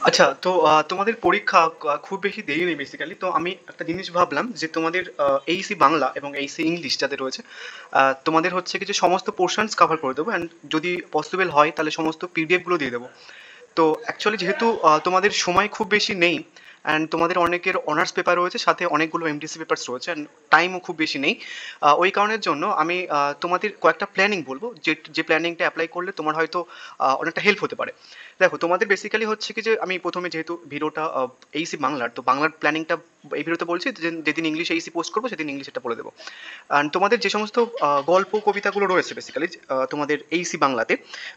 আচ্ছা, তো তোমাদের পরীক্ষা খুব বেশি দেরি নেই বেসিক্যালি। তো আমি একটা জিনিস ভাবলাম যে তোমাদের এইসি বাংলা এবং এইসি ইংলিশ যাদের রয়েছে, তোমাদের হচ্ছে কি যে সমস্ত পোর্শনস কভার করে দেবো, অ্যান্ড যদি পসিবল হয় তাহলে সমস্ত পিডিএফ গুলো দিয়ে দেবো। তো অ্যাকচুয়ালি যেহেতু তোমাদের সময় খুব বেশি নেই, অ্যান্ড তোমাদের অনেকের অনার্স পেপার রয়েছে, সাথে অনেকগুলো এমডিসি পেপারস রয়েছে, অ্যান্ড টাইমও খুব বেশি নেই। ওই কারণের জন্য আমি তোমাদের কয়েকটা প্ল্যানিং বলবো, যে যে প্ল্যানিংটা অ্যাপ্লাই করলে তোমার হয়তো অনেকটা হেল্প হতে পারে। দেখো, তোমাদের বেসিক্যালি হচ্ছে কি যে আমি প্রথমে যেহেতু ভিডিওটা এইসি বাংলার, তো বাংলার প্ল্যানিংটা এই ভিডিওতে বলছি, যেদিন ইংলিশ এইসি পোস্ট করবো সেদিন ইংলিশ এটা বলে দেবো। অ্যান্ড তোমাদের যে সমস্ত গল্প কবিতাগুলো রয়েছে বেসিক্যালি তোমাদের এইসি বাংলাতে,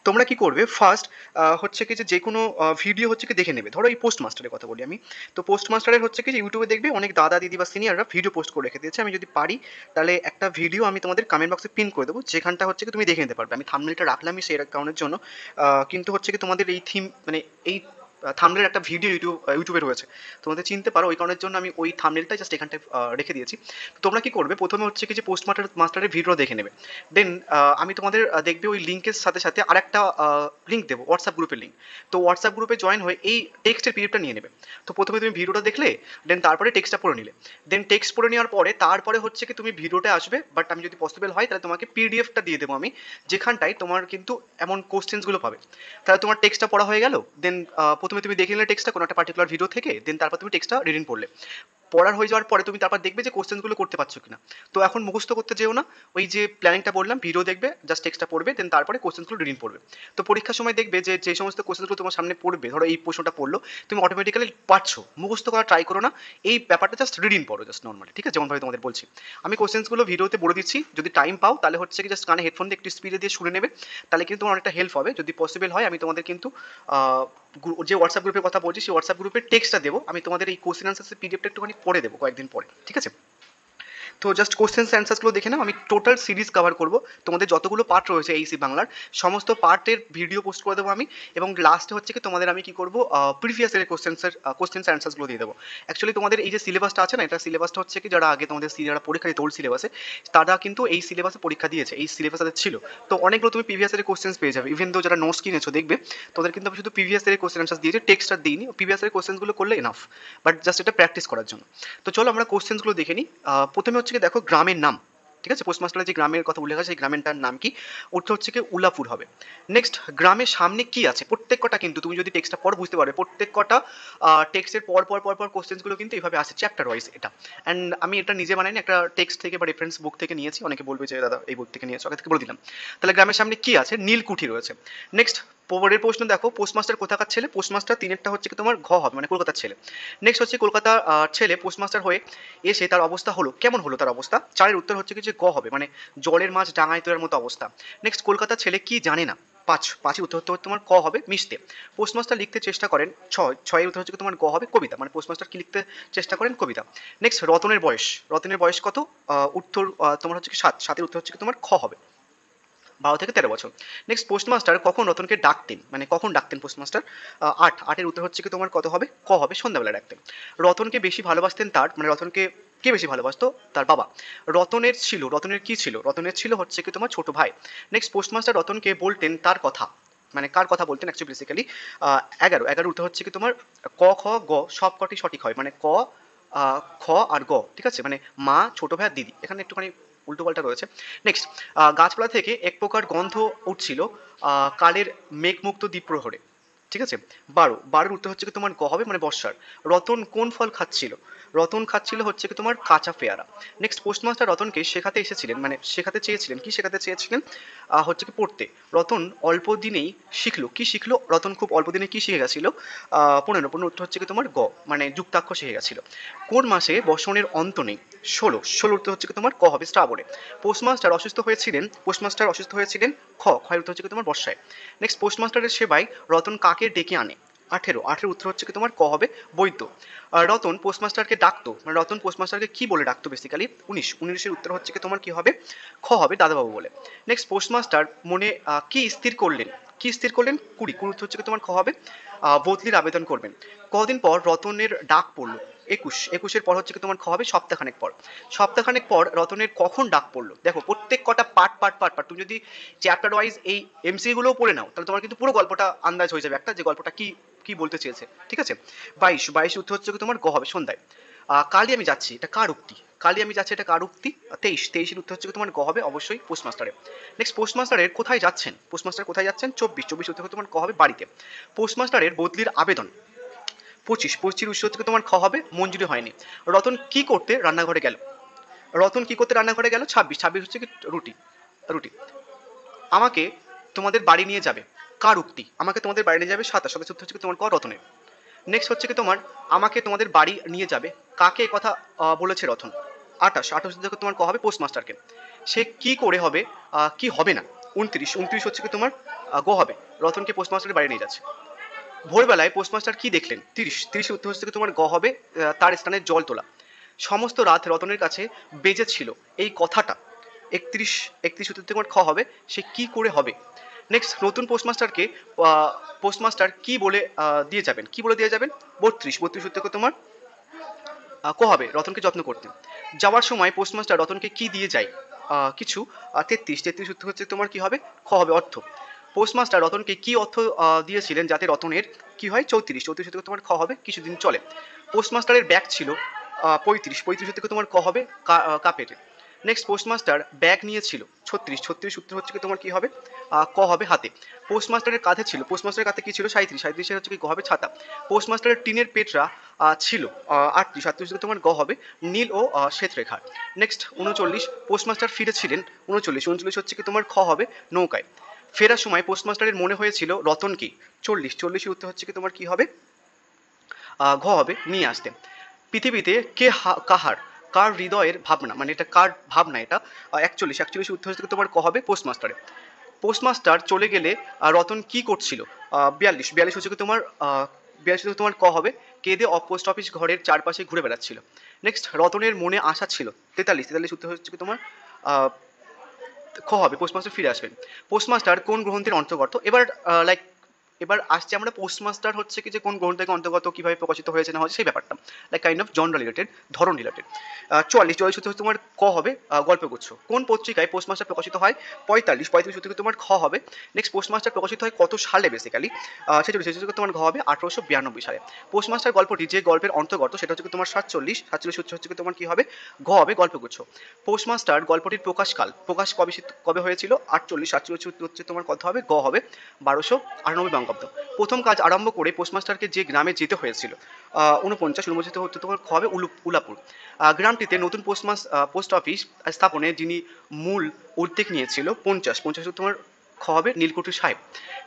তোমরা কি করবে ফার্স্ট হচ্ছে কি যে কোনো ভিডিও হচ্ছে কি দেখে নেবে। ধরো এই পোস্ট মাস্টারের কথা বলি আমি, তো পোস্ট মাস্টারের হচ্ছে কি যে ইউটিউবে দেখবে অনেক দাদা দিদি বা সিনিয়ররা ভিডিও পোস্ট করে রেখে দিয়েছে। আমি যদি পারি তাহলে একটা ভিডিও আমি তোমাদের কমেন্ট বক্সে পিন করে দেবো, যেখানটা হচ্ছে কি তুমি দেখে নিতে পারবে। আমি থাম্বনেলটা রাখলামই সেই কারণের জন্য, কিন্তু হচ্ছে কি তোমাদের এই থিম মানে এই থাম্বনেলের একটা ভিডিও ইউটিউবে রয়েছে, তোমাদের চিনতে পারো, ওই কারণের জন্য আমি ওই থাম্বনেলটা জাস্ট এখানটায় রেখে দিয়েছি। তো তোমরা কি করবে, প্রথমে হচ্ছে কি যে পোস্ট মাস্টারের ভিডিও দেখে নেবে। দেন আমি তোমাদের দেখবে ওই লিঙ্কের সাথে সাথে আরেকটা লিঙ্ক দেবো, হোয়াটসঅ্যাপ গ্রুপের লিঙ্ক। তো হোয়াটসঅ্যাপ গ্রুপে জয়েন হয়ে এই টেক্সটের পিডিএফটা নিয়ে নেবে। তো প্রথমে তুমি ভিডিওটা দেখলে, দেন তারপরে টেক্সটটা পড়ে নিলে। দেন টেক্সট পড়ে নেওয়ার পরে তারপরে হচ্ছে কি তুমি ভিডিওটা আসবে, বাট আমি যদি পসিবল হয় তাহলে তোমাকে পিডিএফটা দিয়ে দেবো আমি, যেখানটায় তোমার কিন্তু এমন কোশ্চেন্সগুলো পাবে। তাহলে তোমার টেক্সটটা পড়া হয়ে গেল। দেন প্রথমে তুমি দেখে নিলে টেক্সটটা কোনো একটা পার্টিকুলার ভিডিও থেকে, দেন তারপর তুমি টেক্সটটা রিডিং পড়লে। পড়ার হয়ে যাওয়ার পরে তুমি তারপর দেখবে যে কোশ্চেনগুলো করতে পারছো কিনা। তো এখন মুখস্থ করতে যেও না, ওই যে প্ল্যানিংটা বললাম, ভিডিও দেখবে, জাস্ট টেক্সটটা পড়বে, দেন তারপরে কোশ্চেনগুলো রিডিং পড়বে। তো পরীক্ষার সময় দেখবে যে যে সমস্ত কোশ্চেনগুলো তোমার সামনে পড়বে, ধরো এই প্রশ্নটা পড়লো, তুমি অটোমেটিক্যালি পারছো, মুখস্থ করা ট্রাই করো না। এই ব্যাপারটা জাস্ট রিডিং পড়ো, জাস্ট নর্মালি, ঠিক আছে? যেমনভাবে তোমাদের বলছি, আমি কোশ্চেন্সগুলো ভিডিওতে বলে দিচ্ছি, যদি টাইম পাও তাহলে হচ্ছে কি জাস্ট কানে হেডফোন দিয়ে একটু স্পিডে দিয়ে শুনে নেবে, তাহলে কিন্তু তোমার অনেকটা হেল্প হবে। যদি পসিবল হয় আমি তোমাদের কিন্তু যে হোয়াটসঅ্যাপ গ্রুপের কথা বলছি, সেই হোয়াটসঅ্যাপ গ্রুপের টেক্সটটা দেবো, আমি তোমাদের এই কোশ্চেন আনসার্সের পিডিএফটা একটুখানি পড়ে দেবো কয়েকদিন পরে, ঠিক আছে? তো জাস্ট কোশ্চেন্স অ্যান্সার্সগুলো দেখে নাও। আমি টোটাল সিরিজ কভার করব, তোমাদের যতগুলো পার্ট রয়েছে এইসি বাংলার সমস্ত পার্টের ভিডিও পোস্ট করে দেবো আমি। এবং লাস্টে হচ্ছে কি তোমাদের আমি কি করব, প্রিভিয়াস ইয়ারের কোশ্চেন্স অ্যান্সার্সগুলো দিয়ে দেবো। অ্যাকচুয়ালি তোমাদের এই যে সিলেবাসটা আছে না, এটা সিলেবাসটা হচ্ছে কি যারা আগে তোমাদের যারা পরীক্ষা দিতে ওল্ড সিলেবাসে, তারা কিন্তু এই সিলেবাসে পরীক্ষা দিয়েছে, এই সিলেবাস তাদের ছিল। তো অনেকগুলো তুমি প্রিভিয়াস ইয়ারের কোশ্চেন্স পেয়ে যাবে। ইভেন তো যারা নোটস কিনেছো দেখবে, তোদের কিন্তু আমি শুধু প্রিভিয়াস ইয়ারের কোশ্চেন অ্যান্সার্স দিয়েছি, টেক্সট আর দিইনি। প্রিভিয়াস ইয়ারের কোশ্চেন্সগুলো করলে এনাফ, বাট জাস্ট এটা প্র্যাকটিস করার জন্য। তো চলো আমরা কোশ্চেন্সগুলো দেখে নিই। প্রথমে হচ্ছে কি দেখো, গ্রামের নাম, ঠিক আছে? পোস্টমাস্টারের যে গ্রামের কথা উল্লেখ আছে সেই গ্রামেরটার নাম কি? উত্তর হচ্ছে কি উলাপুর হবে। নেক্সট, গ্রামের সামনে কি আছে? প্রত্যেক কটা কিন্তু তুমি যদি টেক্সটটা পর বুঝতে পারবে, প্রত্যেক কটা টেক্সটের পর পর পর পর কোশ্চেন্সগুলো কিন্তু এইভাবে আসে চ্যাপ্টার ওয়াইজ এটা। অ্যান্ড আমি এটা নিজে বানাইনি, একটা টেক্সট থেকে বা রেফারেন্স বুক থেকে নিয়েছি। অনেকে বলবে যে দাদা এই বুক থেকে নিয়েছো, আগে থেকে বলে দিলাম। তাহলে গ্রামের সামনে কি আছে? নীলকুঠি রয়েছে। নেক্সট, পরের প্রশ্ন দেখো, পোস্টমাস্টার কোথাকার ছেলে? পোস্টমাস্টার তিনেরটা হচ্ছে কি তোমার ঘ হবে, মানে কলকাতার ছেলে। নেক্সট হচ্ছে কলকাতার ছেলে পোস্টমাস্টার হয়ে এসে তার অবস্থা হলো, কেমন হলো তার অবস্থা? চারের উত্তর হচ্ছে কি যে গ হবে, মানে জলের মাছ ডাঙায় তোলার মতো অবস্থা। নেক্সট, কলকাতার ছেলে কি জানে না? পাঁচের উত্তর হচ্ছে তোমার ক হবে, মিশতে। পোস্টমাস্টার লিখতে চেষ্টা করেন, ছয়ের উত্তর হচ্ছে তোমার গ হবে, কবিতা। মানে পোস্টমাস্টার কি লিখতে চেষ্টা করেন? কবিতা। নেক্সট, রতনের বয়স কত? উত্তর তোমার হচ্ছে কি সাতের উত্তর হচ্ছে কি তোমার খ হবে, 12 থেকে 13 বছর। নেক্সট, পোস্টমাস্টার কখন রতনকে ডাকতেন? মানে কখন ডাকতেন পোস্টমাস্টার? আটের উত্তর হচ্ছে কি তোমার কত হবে? ক হবে, সন্ধ্যাবেলা ডাকতেন। রতনকে বেশি ভালোবাসতেন তার, মানে রতনকে কে বেশি ভালোবাসতো? তার বাবা। রতনের কি ছিল? রতনের ছিল হচ্ছে কি তোমার ছোট ভাই। নেক্সট, পোস্টমাস্টার রতনকে বলতেন তার কথা, মানে কার কথা বলতেন অ্যাকচুয়ালি বেসিক্যালি? 11 উত্তর হচ্ছে কি তোমার ক খ গ, সব কটি সঠিক হয়, মানে ক খ আর গ, ঠিক আছে? মানে মা, ছোট ভাই আর দিদি, এখানে একটুখানি উল্টো পাল্টা রয়েছে। নেক্সট, গাছপালা থেকে এক প্রকার গন্ধ উঠছিল কালের মেঘমুক্ত দ্বীপ প্রহরে, ঠিক আছে? 12 উত্তর হচ্ছে কি তোমার গ হবে, মানে বর্ষার। রতন কোন ফল খাচ্ছিল? রতন খাচ্ছিল হচ্ছে কি তোমার কাঁচা পেয়ারা। নেক্সট, পোস্টমাস্টার রতনকে শেখাতে এসেছিলেন, মানে শেখাতে চেয়েছিলেন, কি শেখাতে চেয়েছিলেন? হচ্ছে কি পড়তে। রতন অল্প দিনেই শিখলো, কি শিখলো? রতন খুব অল্প দিনে কি শিখে গেছিল? 15 উত্তর হচ্ছে কি তোমার গ, মানে যুক্তাক্ষর শিখে গেছিল। কোন মাসে বর্ষণের অন্ত নেই? 16 উত্তর হচ্ছে কি তোমার ক হবে, শ্রাবণে। পোস্টমাস্টার অসুস্থ হয়েছিলেন খয়ের উত্তর হচ্ছে কি তোমার বর্ষায়। নেক্সট, পোস্টমাস্টারের সেবায় রতন কাকে ডেকে আনে? 18 উত্তর হচ্ছে কি তোমার ক হবে, বৈদ্য। রতন পোস্টমাস্টারকে ডাকতো, মানে রতন পোস্টমাস্টারকে কি বলে ডাকতো বেসিক্যালি? 19 উত্তর হচ্ছে কি তোমার কি হবে, খ হবে, দাদাবাবু বলে। নেক্সট, পোস্টমাস্টার মনে কি স্থির করলেন? 20 উত্তর হচ্ছে কি তোমার খ হবে, বদলির আবেদন করবেন। কদিন পর রতনের ডাক পড়লো? 21 পর হচ্ছে কি তোমার খ হবে, সপ্তাহখানেক পর রতনের কখন ডাক পড়লো? দেখো, প্রত্যেক কটা পার্ট তুমি যদি চ্যাপ্টার ওয়াইজ এই এমসি গুলোও পড়ে নাও, তাহলে তোমার কিন্তু পুরো গল্পটা আন্দাজ হয়ে যাবে একটা, যে গল্পটা কি কি বলতে চেয়েছে, ঠিক আছে। 22 উত্তর হচ্ছে কি তোমার গ হবে সন্ধ্যায়। কালই আমি যাচ্ছি, এটা কার উক্তি, কালই আমি যাচ্ছি এটা কার উক্তি। 23 উত্তর হচ্ছে কি তোমার গ হবে অবশ্যই পোস্টমাস্টারের। নেক্সট পোস্টমাস্টারের কোথায় যাচ্ছেন, পোস্টমাস্টার কোথায় যাচ্ছেন, 24 উত্তর হচ্ছে তোমার ক হবে বাড়িতে। পোস্টমাস্টারের বদলির আবেদন 25 উত্তর হচ্ছে তোমার খ হবে মঞ্জুরি হয়নি। রতন কি করতে রান্নাঘরে গেল, রতন কি করতে রান্নাঘরে গেল, 26 হচ্ছে কি রুটি, রুটি। আমাকে তোমাদের বাড়ি নিয়ে যাবে, কার উক্তি, আমাকে তোমাদের বাড়ি নিয়ে যাবে 27 উত্তর হচ্ছে কি তোমার ক রতনের। নেক্সট হচ্ছে কি তোমার আমাকে তোমাদের বাড়ি নিয়ে যাবে, কাকে এ কথা বলেছে রতন, 28 থেকে তোমার ক হবে পোস্টমাস্টারকে। সে কি করে হবে, কি হবে না, 29 হচ্ছে কি তোমার গো হবে, রতনকে পোস্টমাস্টারের বাড়ি নিয়ে যাচ্ছে। ভোরবেলায় পোস্টমাস্টার কি দেখলেন, 30 উত্তর হচ্ছে কি তোমার গ হবে তার স্থানে জল তোলা। সমস্ত রাত রতনের কাছে বেজেছিল এই কথাটা, 31 উত্তর তোমার খ হবে সে কি করে হবে। নেক্সট নতুন পোস্টমাস্টারকে পোস্টমাস্টার কি বলে দিয়ে যাবেন, কি বলে দিয়ে যাবেন, 32 উত্তর তোমার ক হবে রতনকে যত্ন করতে। যাওয়ার সময় পোস্টমাস্টার রতনকে কি দিয়ে যায়, কিছু। 33 উত্তর হচ্ছে তোমার কি হবে খ হবে অর্থ। পোস্টমাস্টার রতনকে কি অর্থ দিয়েছিলেন যাতে রতনের কি হয়, 34 উত্তর তোমার খ হবে কিছুদিন চলে। পোস্টমাস্টারের ব্যাগ ছিল 35 উত্তর তোমার ক হবে কাপের। নেক্সট পোস্টমাস্টার ব্যাগ নিয়েছিল 36 উত্তর হচ্ছে কি তোমার কি হবে ক হবে হাতে। পোস্টমাস্টারের কাঁধে ছিল, পোস্টমাস্টারের কাঁধে কি ছিল, 37 হচ্ছে কি গ হবে ছাতা। পোস্টমাস্টারের টিনের পেটরা ছিল 38 তোমার গ হবে নীল ও শ্বেত রেখার। নেক্সট 39 পোস্টমাস্টার ফিরেছিলেন, 39 হচ্ছে কি তোমার খ হবে নৌকায়। ফেরার সময় পোস্টমাস্টারের মনে হয়েছিল রতনকে, 40 উত্তর হচ্ছে কি তোমার কি হবে ঘ হবে নিয়ে আসতে। পৃথিবীতে কে কাহার, কার হৃদয়ের ভাবনা, মানে এটা কার ভাবনা এটা, 41 উত্তর হচ্ছে কি তোমার ক হবে পোস্টমাস্টারে। পোস্টমাস্টার চলে গেলে রতন কি করছিল, 42 হচ্ছে কি তোমার 42 হচ্ছে তোমার ক হবে কেঁদে পোস্ট অফিস ঘরের চারপাশে ঘুরে বেড়াচ্ছিল। নেক্সট রতনের মনে আশা ছিল, 43 উত্তর হচ্ছে কি তোমার খ হবে পোস্টমাস্টার ফিরে আসবেন। পোস্টমাস্টার কোন গ্রন্থের অন্তর্গত, এবার লাইক এবার আসছে আমরা পোস্টমাস্টার হচ্ছে কি যে কোন গ্রন্থ থেকে অন্তর্গত কিভাবে প্রকাশিত হয়েছে না হয়েছে সেই ব্যাপারটা, like kind of genre related, ধরন রিলেটেড। 44 হচ্ছে তোমার ক হবে গল্পগুচ্ছ। কোন পত্রিকায় পোস্টমাস্টার প্রকাশিত হয়, 45 হচ্ছে তোমার খ হবে। নেক্সট পোস্টমাস্টার প্রকাশিত হয় কত সালে বেসিক্যালি, সেটা হচ্ছে তোমার ঘ হবে 1892 সালে। পোস্টমাস্টার গল্পটি যে গল্পের অন্তর্গত সেটা হচ্ছে তোমার 47 হচ্ছে তোমার কি হবে ঘ হবে গল্পগুচ্ছ। পোস্টমাস্টার গল্পটির প্রকাশ কবে হয়েছিল, 48 হচ্ছে তোমার কথা হবে গ হবে 1298 বঙ্গাব্দ। প্রথম কাজ আরম্ভ করে পোস্টমাস্টারকে যে গ্রামে যেতে হয়েছিল, 49 হচ্ছে তোমার খ হবে উলাপুর। গ্রামটিতে নতুন পোস্ট অফিস স্থাপনে যিনি মূল উদ্যোগ নিয়েছিল, 50 তোমার খ হবে নীলকুঠি সাহেব।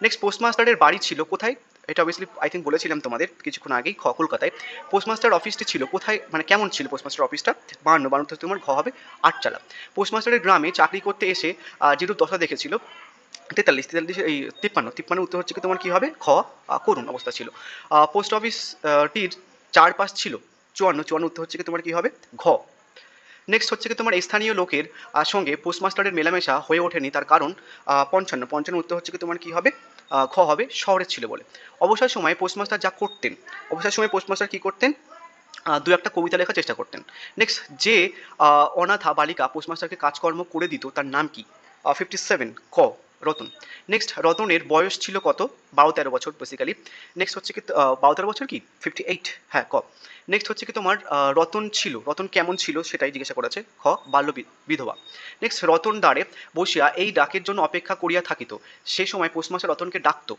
নেক্সট পোস্টমাস্টারের বাড়ি ছিল কোথায়, এটা অবভিয়াসলি আই থিঙ্ক বলেছিলাম তোমাদের কিছুক্ষণ আগেই, কলকাতায়। পোস্টমাস্টার অফিসটি ছিল কোথায়, মানে কেমন ছিল পোস্টমাস্টার অফিসটা, 52 তোমার ঘ হবে আটচালা। পোস্টমাস্টারের গ্রামে চাকরি করতে এসে যেরূপ দশা দেখেছিল, 43 এই 53 উত্তর হচ্ছে কি তোমার কি হবে খ করুণ অবস্থা ছিল। পোস্ট অফিস টির চারপাশ ছিল 54 উত্তর হচ্ছে কি তোমার কি হবে ঘ। নেক্সট হচ্ছে কি তোমার স্থানীয় লোকের সঙ্গে পোস্টমাস্টারের মেলামেশা হয়ে ওঠেনি, তার কারণ 55 উত্তর হচ্ছে কি তোমার কি হবে খ হবে শহরে ছিল বলে। অবসর সময়ে পোস্টমাস্টার যা করতেন, অবসর সময়ে পোস্টমাস্টার কি করতেন, দু একটা কবিতা লেখার চেষ্টা করতেন। নেক্সট যে অনাথা বালিকা পোস্টমাস্টারকে কাজকর্ম করে দিত তার নাম কি, 57 ক রতন। নেক্সট রতনের বয়স ছিল কত, 12-13 বছর বেসিক্যালি। নেক্সট হচ্ছে কি 12-13 বছর কি 58 হ্যাঁ ক। নেক্সট হচ্ছে কি তোমার রতন কেমন ছিল সেটাই জিজ্ঞাসা করেছে, খ বাল্য বিধবা। নেক্সট রতন দ্বারে বসিয়া এই ডাকের জন্য অপেক্ষা করিয়া থাকিত, সে সময় পোস্টমাস্টার রতনকে ডাকতো,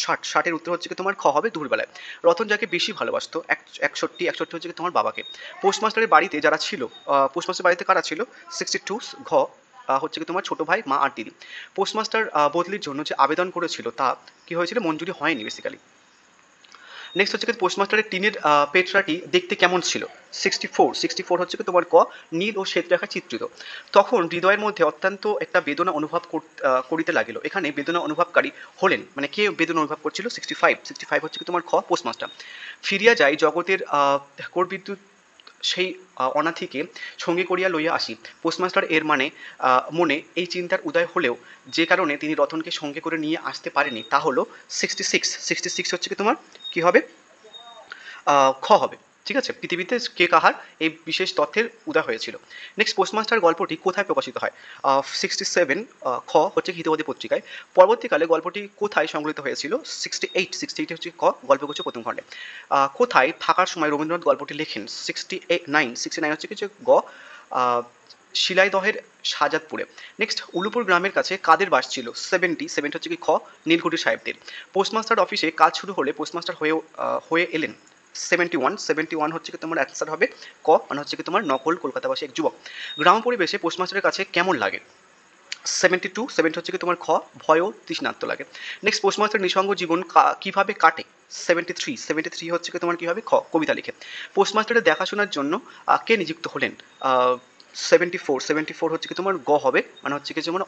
60 উত্তর হচ্ছে কি তোমার খ হবে দুপুরবেলায়। রতন যাকে বেশি ভালোবাসতো, 61 হচ্ছে কি তোমার বাবাকে। পোস্টমাস্টারের বাড়িতে যারা ছিল, পোস্টমাস্টার বাড়িতে কারা ছিল, 62 ঘ হচ্ছে কি তোমার ছোট ভাই মা আর দিদি। পোস্টমাস্টার বদলির জন্য যে আবেদন করেছিল তা কি হয়েছিল, মঞ্জুরি হয়নি বেসিক্যালি। নেক্সট হচ্ছে কি পোস্টমাস্টারের টিনের পেটরাটি দেখতে কেমন ছিল, 64 হচ্ছে কি তোমার ক নীল ও শ্বেত রেখা চিত্রিত। তখন হৃদয়ের মধ্যে অত্যন্ত একটা বেদনা অনুভব করিতে লাগিল। এখানে বেদনা অনুভবকারী হলেন, মানে কে বেদনা অনুভব করছিল, 65 হচ্ছে কি তোমার খ পোস্টমাস্টার। ফিরিয়া যাই জগতের কোর বিদ্যুৎ সেই অনাথিকে সঙ্গে করিয়া লইয়া আসি। পোস্টমাস্টার এর মানে মনে এই চিন্তার উদয় হলেও যে কারণে তিনি রতনকে সঙ্গে করে নিয়ে আসতে পারেনি তা হলো 66 হচ্ছে কি তোমার কি হবে খ হবে। ঠিক আছে, পৃথিবীতে কে কাহার এই বিশেষ তথ্যের উদয় হয়েছিল। নেক্সট, পোস্টমাস্টার গল্পটি কোথায় প্রকাশিত হয়? 67 খ হচ্ছে হিতবাদী পত্রিকায়। পরবর্তীকালে গল্পটি কোথায় সংগৃহীত হয়েছিল? 68 হচ্ছে ক গল্পগুচ্ছ প্রথম খণ্ডে। কোথায় থাকার সময় রবীন্দ্রনাথ গল্পটি লেখেন? 69 হচ্ছে কিছু গ শিলাইদহের শাহজাদপুরে। নেক্সট, উলুপুর গ্রামের কাছে কাদের বাস ছিল? 70 হচ্ছে কি খ নীলকুঠি সাহেবদের। পোস্টমাস্টার অফিসে কাজ শুরু হলে পোস্টমাস্টার হয়ে এলেন? 71 হচ্ছে কি তোমার অ্যান্সার হবে ক, মানে হচ্ছে কি তোমার নকল কলকাতাবাসী এক যুবক। গ্রাম পরিবেশে পোস্টমাস্টারের কাছে কেমন লাগে? 70 হচ্ছে কি তোমার খ ভয় ও তৃষ্ণার্ত লাগে। নেক্সট, পোস্টমাস্টার নিঃসঙ্গ জীবন কিভাবে কাটে? 73 হচ্ছে কি তোমার কি হবে খ কবিতা লিখে। পোস্টমাস্টারের দেখাশোনার জন্য কে নিযুক্ত হলেন? 74 হচ্ছে কি তোমার গ হবে, মানে হচ্ছে কি যেমন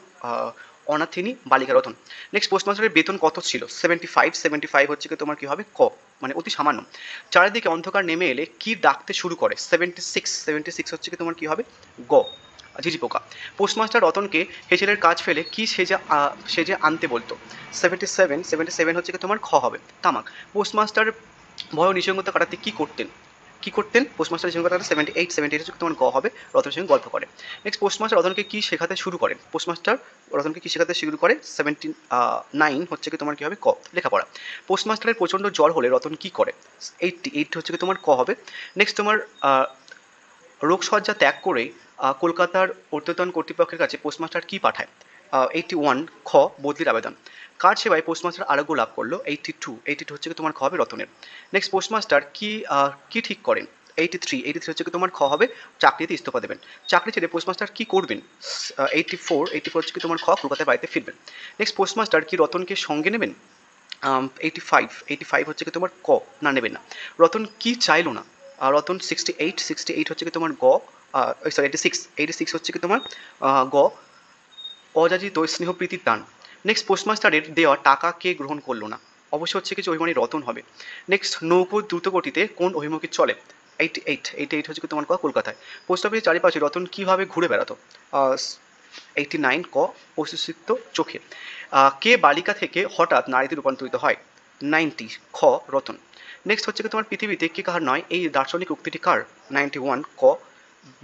অনাথিনী বালিকা রতন। নেক্সট, পোস্টমাস্টারের বেতন কত ছিল? 75 হচ্ছে কি তোমার কি হবে ক, মানে অতি সামান্য। চারিদিকে অন্ধকার নেমে এলে কি ডাকতে শুরু করে? 76 হচ্ছে কি তোমার কি হবে গ ঝিঝি পোকা। পোস্টমাস্টার রতনকে হেসেলের কাজ ফেলে কি সেজে আনতে বলতো? 77 হচ্ছে কি তোমার খ হবে তামাক। পোস্টমাস্টার ভয় ও নিঃসঙ্গতা কাটাতে কি করতেন পোস্টমাস্টার নিঃসঙ্গতা কাটাতে? 78 হচ্ছে তোমার গ হবে রতনের সঙ্গে গল্প করে। নেক্সট, পোস্টমাস্টার রতনকে কি শেখাতে শুরু করেন? পোস্টমাস্টার রতনকে কি শেখাতে শুরু করে? 79 হচ্ছে কি তোমার কি হবে ক লেখাপড়া। পোস্টমাস্টারের প্রচণ্ড জ্বর হলে রতন কি করে? 88 হচ্ছে কি তোমার ক হবে। নেক্সট, তোমার রোগশয্যা ত্যাগ করে কলকাতার ঊর্ধ্বতন কর্তৃপক্ষের কাছে পোস্টমাস্টার কি পাঠায়? 81 খ বদলির আবেদন। কার সেবায় পোস্টমাস্টার আরোগ্য লাভ করলো? 82 হচ্ছে কি তোমার খ হবে রতনের। নেক্সট, পোস্টমাস্টার কি ঠিক করেন? 83 হচ্ছে কি তোমার খ হবে চাকরিতে ইস্তফা দেবেন। চাকরি ছেড়ে পোস্টমাস্টার কি করবেন? 84 হচ্ছে কি তোমার খ কলকাতায় বাড়িতে ফিরবেন। নেক্সট, পোস্টমাস্টার কি রতনকে সঙ্গে নেবেন? 85 হচ্ছে কি তোমার ক না নেবেন না। রতন কি চাইলো না? রতন 68 হচ্ছে কি তোমার গ সরি 86 হচ্ছে কি তোমার গ অযাচিত স্নেহ প্রীতির দান। নেক্সট, পোস্টমাস্টারের দেওয়া টাকা কে গ্রহণ করলো না? অবশ্যই হচ্ছে কিছু অভিমানী রতন হবে। নেক্সট, নৌকো দ্রুত গতিতে কোন অভিমুখে চলে? 88 হচ্ছে কি তোমার ক কলকাতায়। পোস্ট অফিসের চারিপাশে রতন কিভাবে ঘুরে বেড়াতো? 89 ক অসুস্থ চোখে। কে বালিকা থেকে হঠাৎ নারীতে রূপান্তরিত হয়? 90 খ রতন। নেক্সট হচ্ছে কি তোমার পৃথিবীতে কে কাহার নয় এই দার্শনিক উক্তিটি কার? 91 ক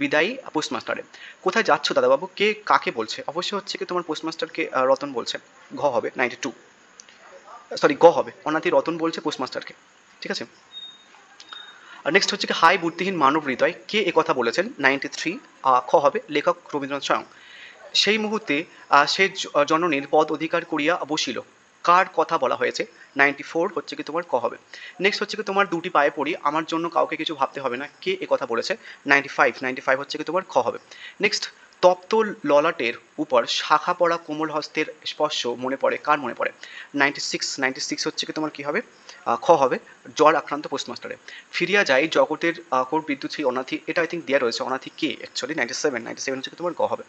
বিদায়ী পোস্টমাস্টারে। কোথায় যাচ্ছ দাদাবাবু কে কাকে বলছে? অবশ্যই হচ্ছে কি তোমার পোস্টমাস্টারকে রতন বলছে। ঘ হবে 92 সরি গ হবে অনাথি রতন বলছে পোস্টমাস্টারকে। ঠিক আছে। আর নেক্সট হচ্ছে কি হাই বুদ্ধিহীন মানব হৃদয় কে একথা বলেছেন? 93 খ হবে লেখক রবীন্দ্রনাথ স্বয়ং। সেই মুহূর্তে সে জননীর পদ অধিকার করিয়া বসিল কার কথা বলা হয়েছে? 94 হচ্ছে কি তোমার ক হবে। নেক্সট হচ্ছে কি তোমার দুটি পায়ে পড়ি আমার জন্য কাউকে কিছু ভাবতে হবে না কে এ কথা বলেছে? 95 হচ্ছে কি তোমার খ হবে। নেক্সট, তপ্ত ললাটের উপর শাখা পড়া কোমল হস্তের স্পর্শ মনে পড়ে কার মনে পড়ে? 96 হচ্ছে কি তোমার কি হবে খ হবে জ্বর আক্রান্ত পোস্টমাস্টারে। ফিরিয়া যায় জগতের কোর বিদ্যুৎ সেই অনাথি, এটা আই থিঙ্ক দেওয়া রয়েছে অনাথি কে অ্যাকচুয়ালি। 97 হচ্ছে কি তোমার গ হবে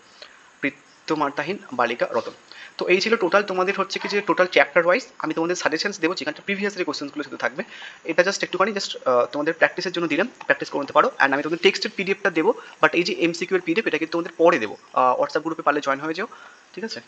বৃত্তমাতাহীন বালিকা রতন। তো এই ছিল টোটাল তোমাদের হচ্ছে কি যে টোটাল চ্যাপ্টার ওয়াইজ আমি তোমাদের সাজেশনস দেবো যেখানটা প্রিভিয়াস ইয়ারের কোশ্চেনগুলো শুধু থাকবে। এটা জাস্ট একটুখানি তোমাদের প্র্যাকটিসের জন্য দিলাম, প্র্যাকটিস করতে পারো। অ্যান্ড আমি তোমাদের টেক্সটের পিডিএফটা দেবো, বাট এই যে এমসিকিউ এর পিডিএফ এটা কিন্তু তোমাদের পরে দেবো। হোয়াটসঅ্যাপ গ্রুপে পারলে জয়েন হয়ে যাও, ঠিক আছে।